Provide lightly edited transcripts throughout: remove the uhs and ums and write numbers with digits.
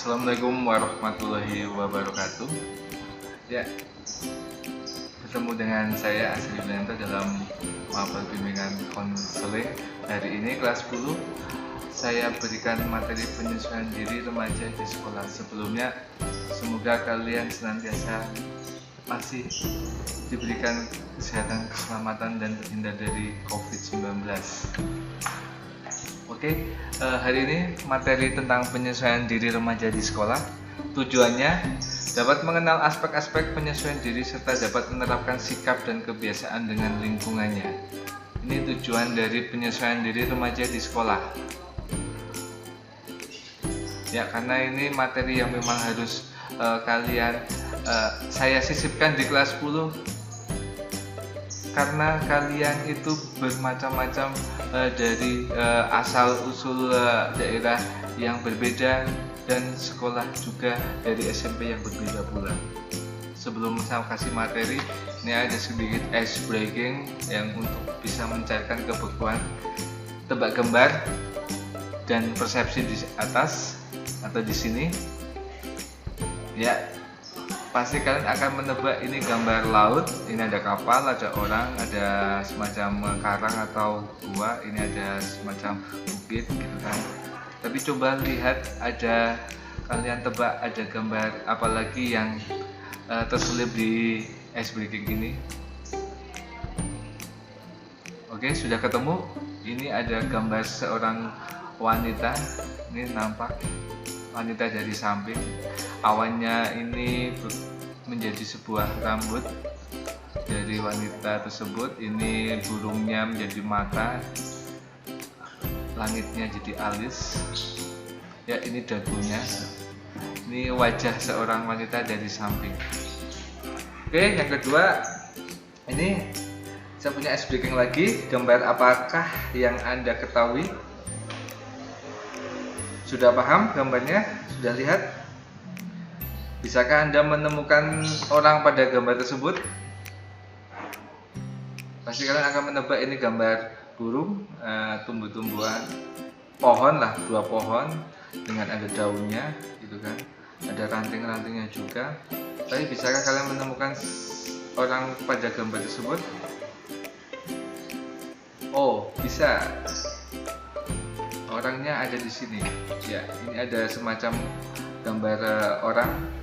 Assalamualaikum warahmatullahi wabarakatuh. Ya, bertemu dengan saya Asri Yulianto dalam mapel bimbingan konseling. Hari ini kelas 10 saya berikan materi penyesuaian diri remaja di sekolah. Sebelumnya, semoga kalian senantiasa masih diberikan kesehatan, keselamatan, dan terhindar dari COVID-19. Oke, hari ini materi tentang penyesuaian diri remaja di sekolah. Tujuannya dapat mengenal aspek-aspek penyesuaian diri serta dapat menerapkan sikap dan kebiasaan dengan lingkungannya. Ini tujuan dari penyesuaian diri remaja di sekolah. Ya, karena ini materi yang memang harus saya sisipkan di kelas 10 karena kalian itu bermacam-macam dari asal-usul daerah yang berbeda dan sekolah juga dari SMP yang berbeda pula. Sebelum saya kasih materi, ini ada sedikit ice breaking yang untuk bisa mencairkan kebetulan tebak gambar dan persepsi di atas atau di sini. Ya, pasti kalian akan menebak ini gambar laut, ini ada kapal, ada orang, ada semacam karang atau gua, ini ada semacam bukit gitu kan. Tapi coba lihat, ada kalian tebak ada gambar apalagi yang terselip di ice breaking ini. Oke, sudah ketemu. Ini ada gambar seorang wanita, ini nampak wanita dari samping. Awannya ini menjadi sebuah rambut dari wanita tersebut. Ini burungnya menjadi mata, langitnya jadi alis. Ya, ini dagunya. Ini wajah seorang wanita dari samping. Oke, yang kedua, ini saya punya ice breaking lagi. Gambar apakah yang Anda ketahui? Sudah paham gambarnya? Sudah lihat? Bisakah Anda menemukan orang pada gambar tersebut? Pasti kalian akan menebak ini gambar burung, tumbuh-tumbuhan, pohon lah, dua pohon dengan ada daunnya gitu kan. Ada ranting-rantingnya juga. Tapi bisakah kalian menemukan orang pada gambar tersebut? Oh, bisa. Orangnya ada di sini. Ya, ini ada semacam gambar orang.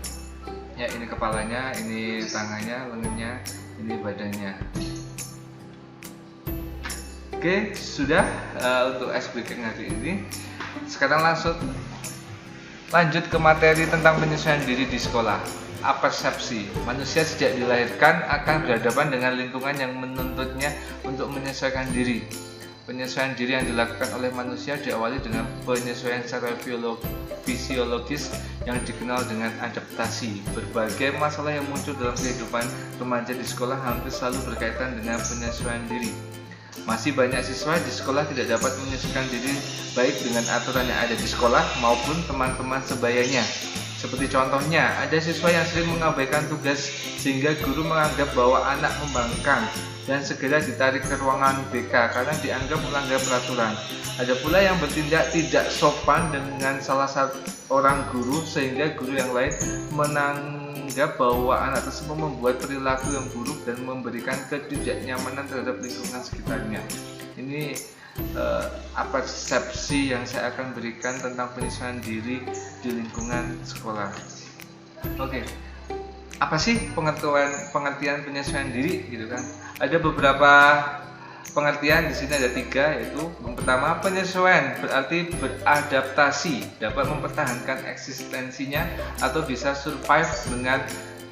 Ya, ini kepalanya, ini tangannya, lengannya, ini badannya. Oke, sudah untuk ice breaking hari ini. Sekarang lanjut ke materi tentang penyesuaian diri di sekolah. Apersepsi. Manusia sejak dilahirkan akan berhadapan dengan lingkungan yang menuntutnya untuk menyesuaikan diri. Penyesuaian diri yang dilakukan oleh manusia diawali dengan penyesuaian secara fisiologis yang dikenal dengan adaptasi. Berbagai masalah yang muncul dalam kehidupan remaja di sekolah hampir selalu berkaitan dengan penyesuaian diri. Masih banyak siswa di sekolah tidak dapat menyesuaikan diri baik dengan aturan yang ada di sekolah maupun teman-teman sebayanya. Seperti contohnya, ada siswa yang sering mengabaikan tugas sehingga guru menganggap bahwa anak membangkang dan segera ditarik ke ruangan BK karena dianggap melanggar peraturan. Ada pula yang bertindak tidak sopan dengan salah satu orang guru sehingga guru yang lain menganggap bahwa anak tersebut membuat perilaku yang buruk dan memberikan ketidaknyamanan terhadap lingkungan sekitarnya. Ini persepsi yang saya akan berikan tentang penyesuaian diri di lingkungan sekolah. Oke. Apa sih pengertian penyesuaian diri gitu kan? Ada beberapa pengertian, di sini ada 3, yaitu yang pertama, penyesuaian berarti beradaptasi, dapat mempertahankan eksistensinya atau bisa survive dengan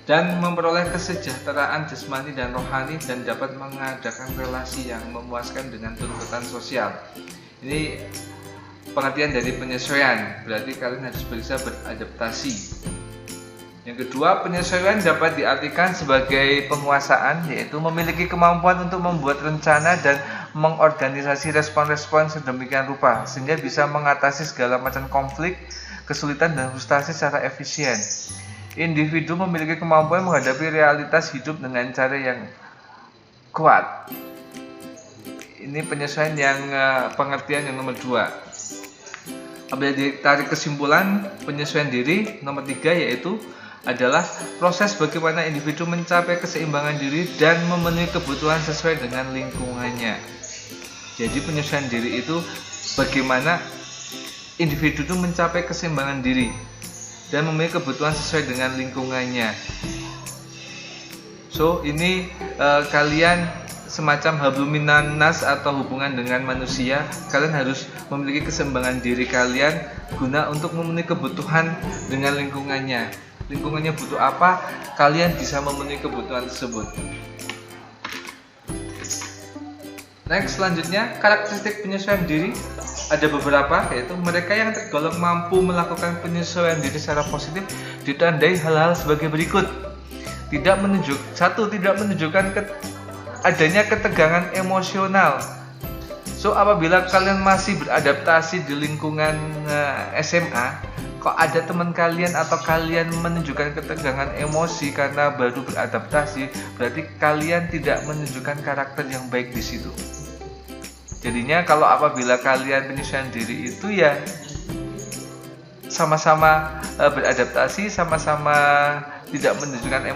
dan memperoleh kesejahteraan jasmani dan rohani dan dapat mengadakan relasi yang memuaskan dengan tuntutan sosial. Ini pengertian dari penyesuaian, berarti kalian harus bisa beradaptasi. Yang kedua, penyesuaian dapat diartikan sebagai penguasaan, yaitu memiliki kemampuan untuk membuat rencana dan mengorganisasi respon-respon sedemikian rupa sehingga bisa mengatasi segala macam konflik, kesulitan dan frustasi secara efisien. Individu memiliki kemampuan menghadapi realitas hidup dengan cara yang kuat. Ini penyesuaian yang pengertian yang nomor 2. Apabila ditarik kesimpulan penyesuaian diri nomor 3 yaitu adalah proses bagaimana individu mencapai keseimbangan diri dan memenuhi kebutuhan sesuai dengan lingkungannya. Jadi penyesuaian diri itu bagaimana individu itu mencapai keseimbangan diri dan memenuhi kebutuhan sesuai dengan lingkungannya. So ini kalian semacam habluminan nas atau hubungan dengan manusia. Kalian harus memiliki keseimbangan diri kalian guna untuk memenuhi kebutuhan dengan lingkungannya. Lingkungannya butuh apa, kalian bisa memenuhi kebutuhan tersebut. Next, selanjutnya karakteristik penyesuaian diri ada beberapa, yaitu mereka yang tergolong mampu melakukan penyesuaian diri secara positif ditandai hal-hal sebagai berikut. Tidak menunjukkan adanya ketegangan emosional. So apabila kalian masih beradaptasi di lingkungan SMA, kok ada teman kalian atau kalian menunjukkan ketegangan emosi karena baru beradaptasi, berarti kalian tidak menunjukkan karakter yang baik di situ. Jadinya kalau apabila kalian penyesuaian diri itu ya sama-sama beradaptasi, sama-sama tidak menunjukkan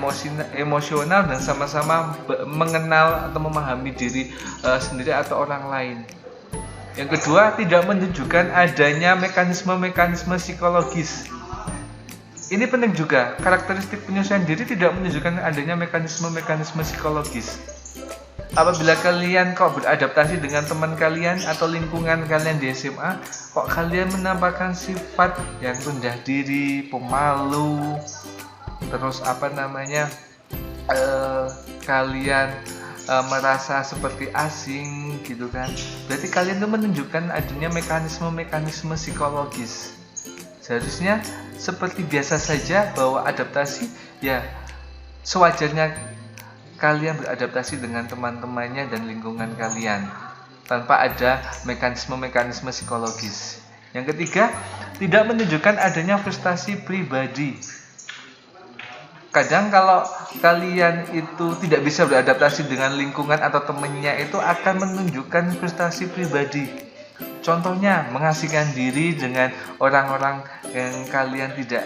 emosional dan sama-sama mengenal atau memahami diri sendiri atau orang lain. Yang kedua, tidak menunjukkan adanya mekanisme-mekanisme psikologis. Ini penting juga, karakteristik penyesuaian diri tidak menunjukkan adanya mekanisme-mekanisme psikologis. Apabila kalian kok beradaptasi dengan teman kalian atau lingkungan kalian di SMA, kok kalian menampakkan sifat yang rendah diri, pemalu, terus kalian merasa seperti asing gitu kan, berarti kalian tuh menunjukkan adanya mekanisme-mekanisme psikologis. Seharusnya seperti biasa saja bahwa adaptasi ya sewajarnya kalian beradaptasi dengan teman-temannya dan lingkungan kalian tanpa ada mekanisme-mekanisme psikologis. Yang ketiga, tidak menunjukkan adanya frustasi pribadi. Kadang kalau kalian itu tidak bisa beradaptasi dengan lingkungan atau temannya, itu akan menunjukkan frustasi pribadi. Contohnya mengasingkan diri dengan orang-orang yang kalian tidak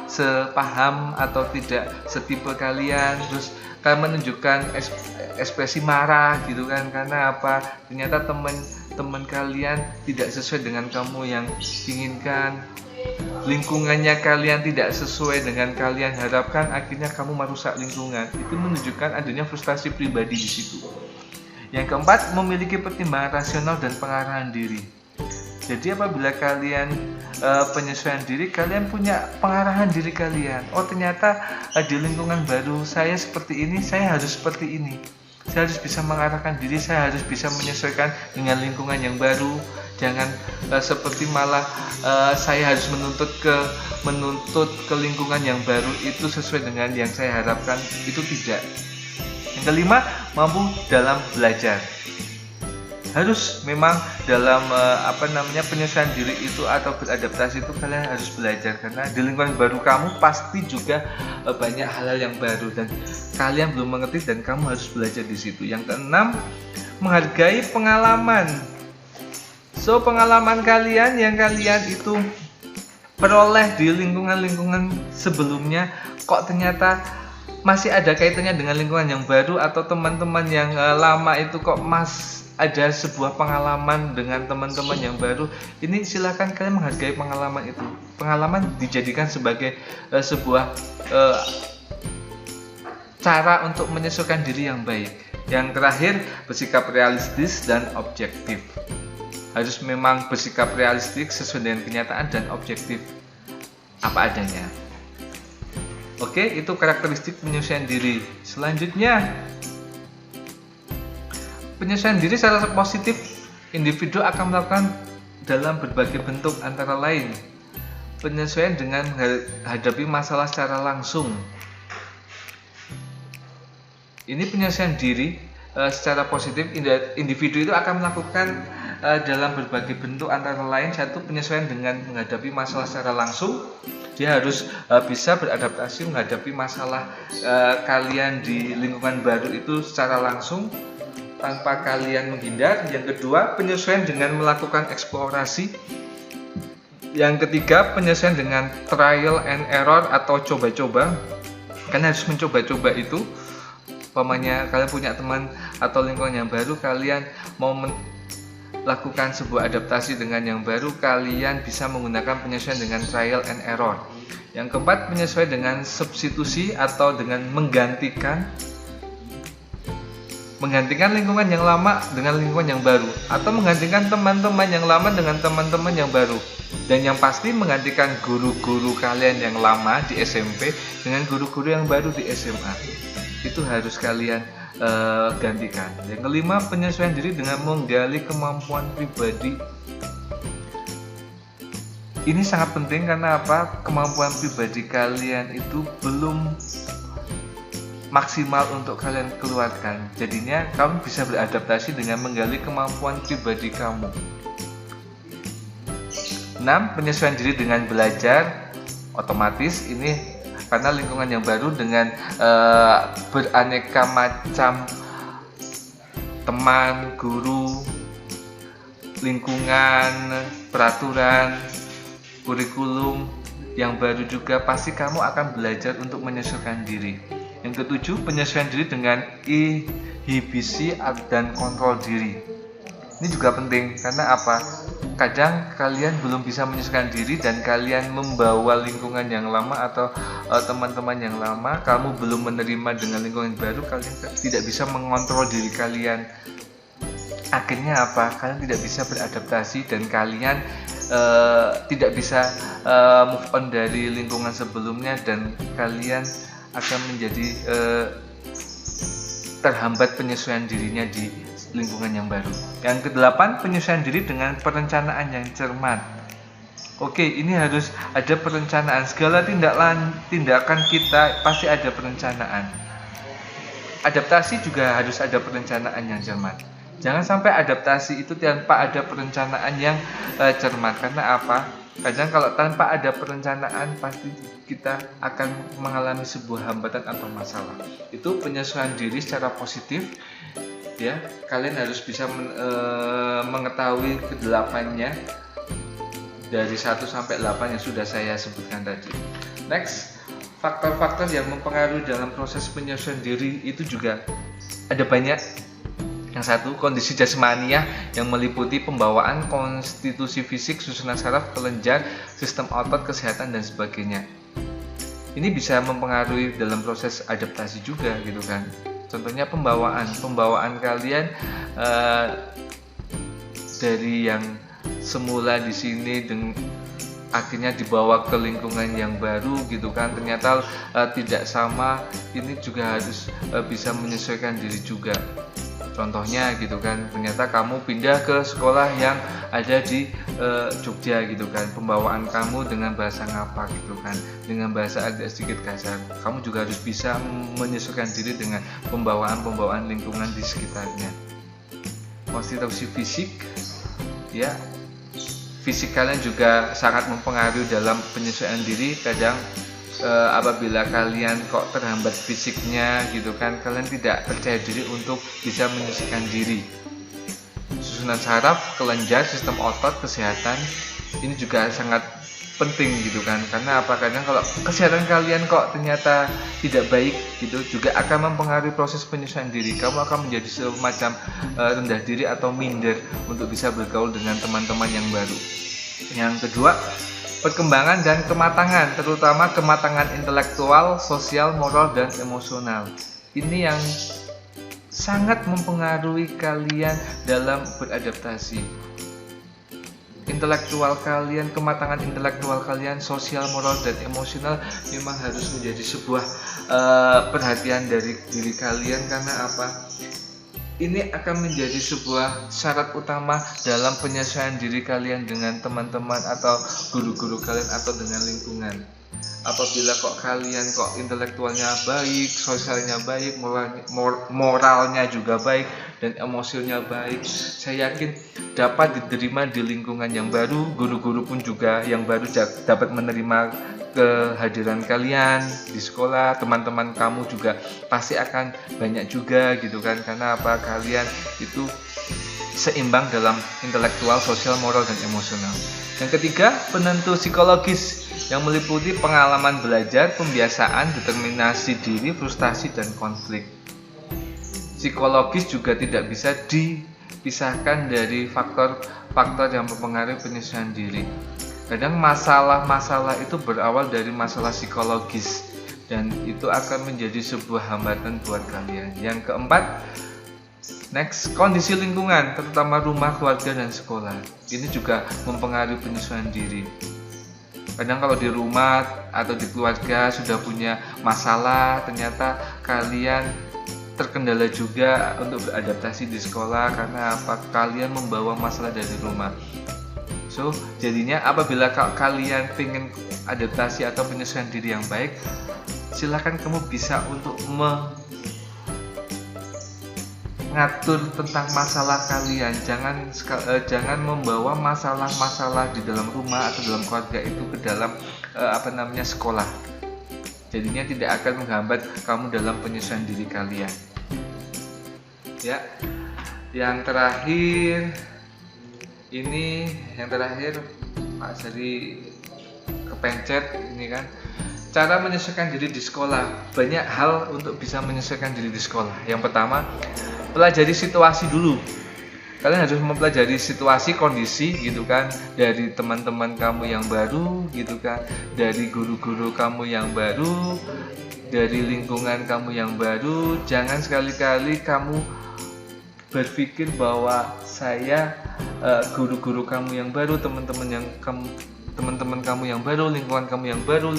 sepaham atau tidak setipe kalian, terus kalian menunjukkan ekspresi marah gitu kan, karena apa? Ternyata teman kalian tidak sesuai dengan kamu yang inginkan. Lingkungannya kalian tidak sesuai dengan kalian harapkan, akhirnya kamu merusak lingkungan. Itu menunjukkan adanya frustasi pribadi di situ. Yang keempat, memiliki pertimbangan rasional dan pengarahan diri. Jadi apabila kalian penyesuaian diri, kalian punya pengarahan diri kalian. Oh ternyata di lingkungan baru saya seperti ini, saya harus seperti ini. Saya harus bisa mengarahkan diri, saya harus bisa menyesuaikan dengan lingkungan yang baru. Jangan seperti malah saya harus menuntut ke lingkungan yang baru itu sesuai dengan yang saya harapkan, itu tidak. Yang kelima, mampu dalam belajar. Harus memang dalam penyesuaian diri itu atau beradaptasi itu kalian harus belajar, karena di lingkungan baru kamu pasti juga banyak hal-hal yang baru dan kalian belum mengerti dan kamu harus belajar di situ. Yang keenam, menghargai pengalaman. So pengalaman kalian yang kalian itu peroleh di lingkungan-lingkungan sebelumnya kok ternyata masih ada kaitannya dengan lingkungan yang baru, atau teman-teman yang lama itu kok ada sebuah pengalaman dengan teman-teman yang baru. Ini silakan kalian menghargai pengalaman itu. Pengalaman dijadikan sebagai sebuah cara untuk menyesuaikan diri yang baik. Yang terakhir, bersikap realistis dan objektif. Harus memang bersikap realistik sesuai dengan kenyataan dan objektif apa adanya. Oke, itu karakteristik penyesuaian diri. Selanjutnya, penyesuaian diri secara positif individu akan melakukan dalam berbagai bentuk, antara lain penyesuaian dengan menghadapi masalah secara langsung. Ini penyesuaian diri secara positif, individu itu akan melakukan dalam berbagai bentuk, antara lain satu, penyesuaian dengan menghadapi masalah secara langsung. Dia harus bisa beradaptasi menghadapi masalah kalian di lingkungan baru itu secara langsung tanpa kalian menghindar. Yang kedua, penyesuaian dengan melakukan eksplorasi. Yang ketiga, penyesuaian dengan trial and error atau coba-coba. Kalian harus mencoba-coba itu. Umpamanya kalian punya teman atau lingkungan yang baru, kalian mau melakukan sebuah adaptasi dengan yang baru, kalian bisa menggunakan penyesuaian dengan trial and error. Yang keempat, penyesuaian dengan substitusi atau dengan menggantikan lingkungan yang lama dengan lingkungan yang baru, atau menggantikan teman-teman yang lama dengan teman-teman yang baru. Dan yang pasti menggantikan guru-guru kalian yang lama di SMP dengan guru-guru yang baru di SMA. Itu harus kalian gantikan. Yang kelima, penyesuaian diri dengan menggali kemampuan pribadi. Ini sangat penting karena apa? Kemampuan pribadi kalian itu belum maksimal untuk kalian keluarkan. Jadinya kamu bisa beradaptasi dengan menggali kemampuan pribadi kamu. 6. Penyesuaian diri dengan belajar. Otomatis ini karena lingkungan yang baru dengan beraneka macam teman, guru, lingkungan, peraturan, kurikulum yang baru juga, pasti kamu akan belajar untuk menyesuaikan diri. Yang ketujuh, penyesuaian diri dengan inhibisi dan kontrol diri. Ini juga penting karena apa? Kadang kalian belum bisa menyesuaikan diri dan kalian membawa lingkungan yang lama atau teman-teman yang lama, kamu belum menerima dengan lingkungan baru, kalian tidak bisa mengontrol diri kalian. Akhirnya apa? Kalian tidak bisa beradaptasi dan kalian tidak bisa move on dari lingkungan sebelumnya, dan kalian akan menjadi terhambat penyesuaian dirinya di lingkungan yang baru. Yang kedelapan, penyesuaian diri dengan perencanaan yang cermat. Oke, ini harus ada perencanaan. Segala tindakan kita pasti ada perencanaan. Adaptasi juga harus ada perencanaan yang cermat. Jangan sampai adaptasi itu tanpa ada perencanaan yang cermat. Karena apa? Kadang kalau tanpa ada perencanaan pasti kita akan mengalami sebuah hambatan atau masalah. Itu penyesuaian diri secara positif, ya. Kalian harus bisa mengetahui kedelapannya dari 1 sampai 8 yang sudah saya sebutkan tadi. Next, faktor-faktor yang mempengaruhi dalam proses penyesuaian diri itu juga ada banyak. Yang satu, kondisi jasmaniah yang meliputi pembawaan, konstitusi fisik, susunan saraf, kelenjar, sistem otot, kesehatan, dan sebagainya. Ini bisa mempengaruhi dalam proses adaptasi juga gitu kan. Contohnya pembawaan kalian dari yang semula di sini akhirnya dibawa ke lingkungan yang baru gitu kan, ternyata tidak sama. Ini juga harus bisa menyesuaikan diri juga. Contohnya gitu kan, ternyata kamu pindah ke sekolah yang ada di Jogja gitu kan, pembawaan kamu dengan bahasa Ngapak gitu kan, dengan bahasa agak sedikit kasar. Kamu juga harus bisa menyesuaikan diri dengan pembawaan lingkungan di sekitarnya. Konstitusi fisik, ya, fisik kalian juga sangat mempengaruhi dalam penyesuaian diri. Kadang apabila kalian kok terhambat fisiknya gitu kan, kalian tidak percaya diri untuk bisa menyesuaikan diri. Susunan saraf, kelenjar, sistem otot, kesehatan ini juga sangat penting gitu kan. Karena apa? Kadang kalau kesehatan kalian kok ternyata tidak baik gitu, juga akan mempengaruhi proses penyesuaian diri. Kamu akan menjadi semacam rendah diri atau minder untuk bisa bergaul dengan teman-teman yang baru. Yang kedua, perkembangan dan kematangan, terutama kematangan intelektual, sosial, moral, dan emosional. Ini yang sangat mempengaruhi kalian dalam beradaptasi. Intelektual kalian, kematangan intelektual kalian, sosial, moral, dan emosional memang harus menjadi sebuah perhatian dari diri kalian. Karena apa? Ini akan menjadi sebuah syarat utama dalam penyesuaian diri kalian dengan teman-teman atau guru-guru kalian atau dengan lingkungan. Apabila kalian intelektualnya baik, sosialnya baik, moralnya juga baik, dan emosinya baik, saya yakin dapat diterima di lingkungan yang baru. Guru-guru pun juga yang baru dapat menerima kehadiran kalian di sekolah. Teman-teman kamu juga pasti akan banyak juga gitu kan. Karena apa? Kalian itu seimbang dalam intelektual, sosial, moral, dan emosional. Yang ketiga, penentu psikologis yang meliputi pengalaman belajar, pembiasaan, determinasi diri, frustasi, dan konflik. Psikologis juga tidak bisa dipisahkan dari faktor-faktor yang mempengaruhi penyesuaian diri. Kadang masalah-masalah itu berawal dari masalah psikologis dan itu akan menjadi sebuah hambatan buat kalian. Yang keempat, next, kondisi lingkungan, terutama rumah, keluarga, dan sekolah. Ini juga mempengaruhi penyesuaian diri. Kadang kalau di rumah atau di keluarga sudah punya masalah, ternyata kalian terkendala juga untuk beradaptasi di sekolah karena apa? Kalian membawa masalah dari rumah. So, jadinya apabila kalian pengen adaptasi atau penyesuaian diri yang baik, silakan kamu bisa untuk ngatur tentang masalah kalian. Jangan membawa masalah-masalah di dalam rumah atau dalam keluarga itu ke dalam sekolah. Jadinya tidak akan menghambat kamu dalam penyesuaian diri kalian. Ya. Yang terakhir Pak Sari kepencet ini kan. Cara menyesuaikan diri di sekolah. Banyak hal untuk bisa menyesuaikan diri di sekolah. Yang pertama, pelajari situasi dulu. Kalian harus mempelajari situasi, kondisi gitu kan, dari teman-teman kamu yang baru gitu kan, dari guru-guru kamu yang baru, dari lingkungan kamu yang baru. Jangan sekali-kali kamu berpikir bahwa guru-guru kamu yang baru, teman-teman kamu yang baru, lingkungan kamu yang baru,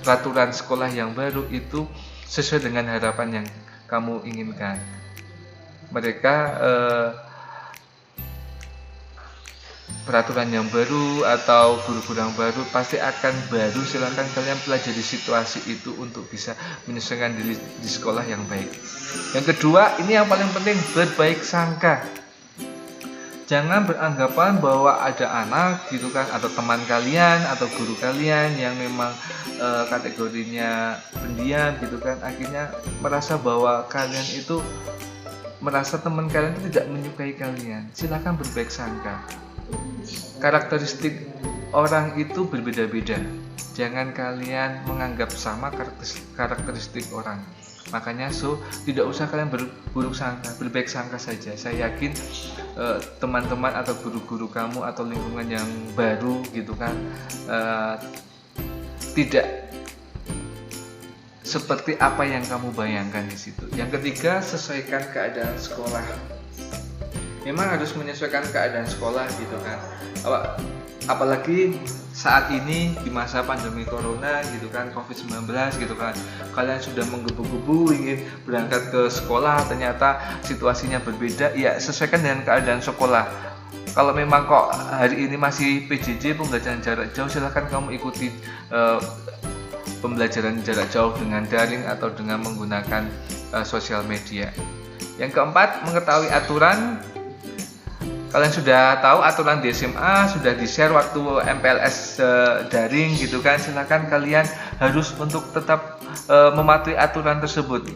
peraturan sekolah yang baru itu sesuai dengan harapan yang kamu inginkan. Mereka peraturan yang baru atau guru-guru yang baru pasti akan baru. Silakan kalian pelajari situasi itu untuk bisa menyesuaikan diri di sekolah yang baik. Yang kedua, ini yang paling penting, berbaik sangka. Jangan beranggapan bahwa ada anak gitu kan, atau teman kalian atau guru kalian yang memang kategorinya pendiam gitu kan, akhirnya merasa bahwa kalian itu teman kalian itu tidak menyukai kalian. Silakan berbaik sangka. Karakteristik orang itu berbeda-beda. Jangan kalian menganggap sama karakteristik orang. Makanya tidak usah kalian berburuk sangka, berbaik sangka saja. Saya yakin teman-teman atau guru-guru kamu atau lingkungan yang baru gitu kan tidak seperti apa yang kamu bayangkan di situ. Yang ketiga, sesuaikan keadaan sekolah. Memang harus menyesuaikan keadaan sekolah gitu kan. Apalagi saat ini di masa pandemi corona gitu kan, COVID-19 gitu kan, kalian sudah menggebu-gebu ingin berangkat ke sekolah, ternyata situasinya berbeda. Ya, sesuaikan dengan keadaan sekolah. Kalau memang kok hari ini masih PJJ, pembelajaran jarak jauh, silahkan kamu ikuti pembelajaran jarak jauh dengan daring atau dengan menggunakan sosial media. Yang keempat, mengetahui aturan. Kalian sudah tahu aturan di SMA, sudah di-share waktu MPLS daring gitu kan. Silakan kalian harus untuk tetap mematuhi aturan tersebut.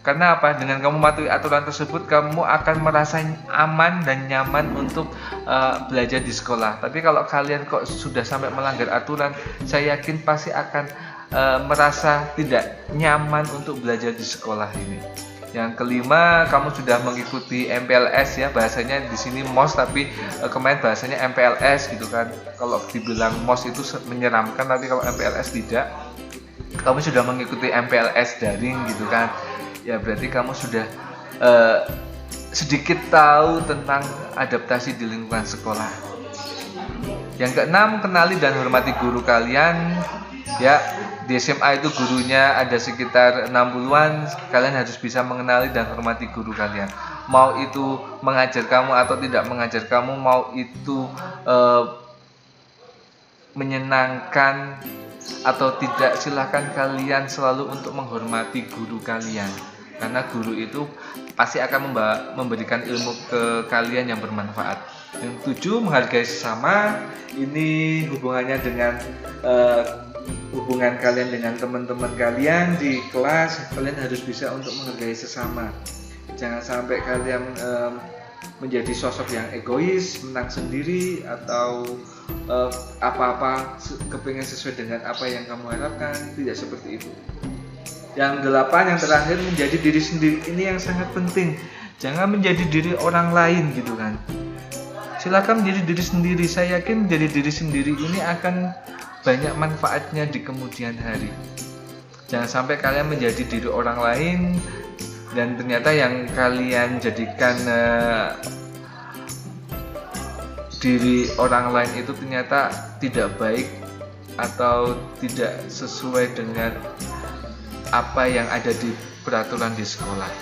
Karena apa? Dengan kamu mematuhi aturan tersebut, kamu akan merasa aman dan nyaman untuk belajar di sekolah. Tapi kalau kalian kok sudah sampai melanggar aturan, saya yakin pasti akan merasa tidak nyaman untuk belajar di sekolah ini. Yang kelima, kamu sudah mengikuti MPLS ya, bahasanya di sini MOS tapi kemarin bahasanya MPLS gitu kan. Kalau dibilang MOS itu menyeramkan, tapi kalau MPLS tidak. Kamu sudah mengikuti MPLS daring gitu kan. Ya berarti kamu sudah sedikit tahu tentang adaptasi di lingkungan sekolah. Yang keenam, kenali dan hormati guru kalian. Ya, di SMA itu gurunya ada sekitar 60-an. Kalian harus bisa mengenali dan hormati guru kalian. Mau itu mengajar kamu atau tidak mengajar kamu, mau itu menyenangkan atau tidak, silahkan kalian selalu untuk menghormati guru kalian. Karena guru itu pasti akan memberikan ilmu ke kalian yang bermanfaat. Yang tujuh, menghargai sesama. Ini hubungannya dengan hubungan kalian dengan teman-teman kalian di kelas. Kalian harus bisa untuk menghargai sesama. Jangan sampai kalian menjadi sosok yang egois, menang sendiri, atau apa-apa kepengen sesuai dengan apa yang kamu harapkan. Tidak seperti itu. Yang 8, yang terakhir, menjadi diri sendiri. Ini yang sangat penting. Jangan menjadi diri orang lain gitu kan. Silakan menjadi diri sendiri. Saya yakin menjadi diri sendiri ini akan banyak manfaatnya di kemudian hari. Jangan sampai kalian menjadi diri orang lain dan ternyata yang kalian jadikan diri orang lain itu ternyata tidak baik atau tidak sesuai dengan apa yang ada di peraturan di sekolah.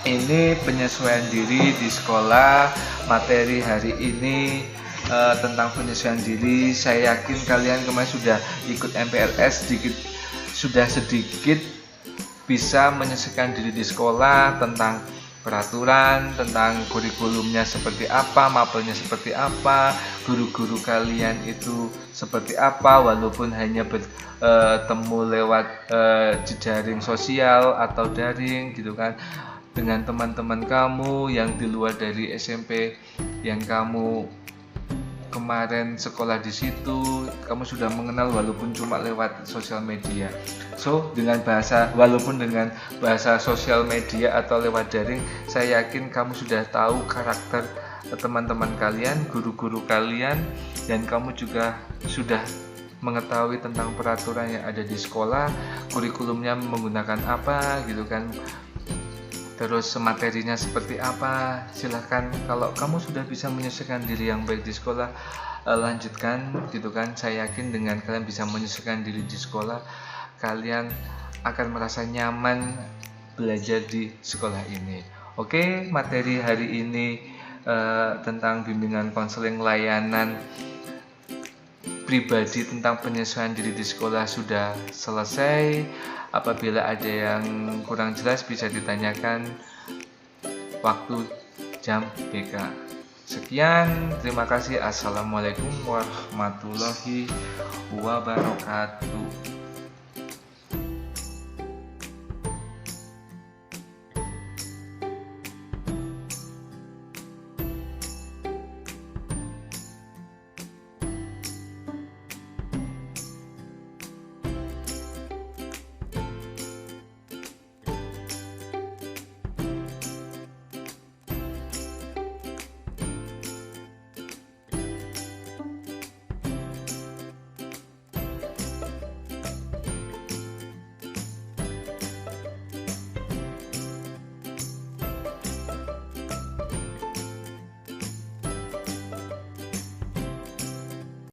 Ini penyesuaian diri di sekolah, materi hari ini tentang penyesuaian diri. Saya yakin kalian kemarin sudah ikut MPLS, sudah sedikit bisa menyesuaikan diri di sekolah tentang peraturan, tentang kurikulumnya seperti apa, mapelnya seperti apa, guru-guru kalian itu seperti apa, walaupun hanya bertemu lewat jejaring sosial atau daring gitu kan, dengan teman-teman kamu yang di luar dari SMP yang kamu kemarin sekolah di situ, kamu sudah mengenal walaupun cuma lewat sosial media. So, walaupun dengan bahasa sosial media atau lewat daring, saya yakin kamu sudah tahu karakter teman-teman kalian, guru-guru kalian, dan kamu juga sudah mengetahui tentang peraturan yang ada di sekolah, kurikulumnya menggunakan apa gitu kan. Terus materinya seperti apa. Silahkan, kalau kamu sudah bisa menyesuaikan diri yang baik di sekolah, lanjutkan gitu kan. Saya yakin dengan kalian bisa menyesuaikan diri di sekolah, kalian akan merasa nyaman belajar di sekolah ini. Oke, materi hari ini tentang bimbingan konseling layanan pribadi tentang penyesuaian diri di sekolah sudah selesai. Apabila ada yang kurang jelas bisa ditanyakan waktu jam BK. Sekian, terima kasih. Assalamualaikum warahmatullahi wabarakatuh.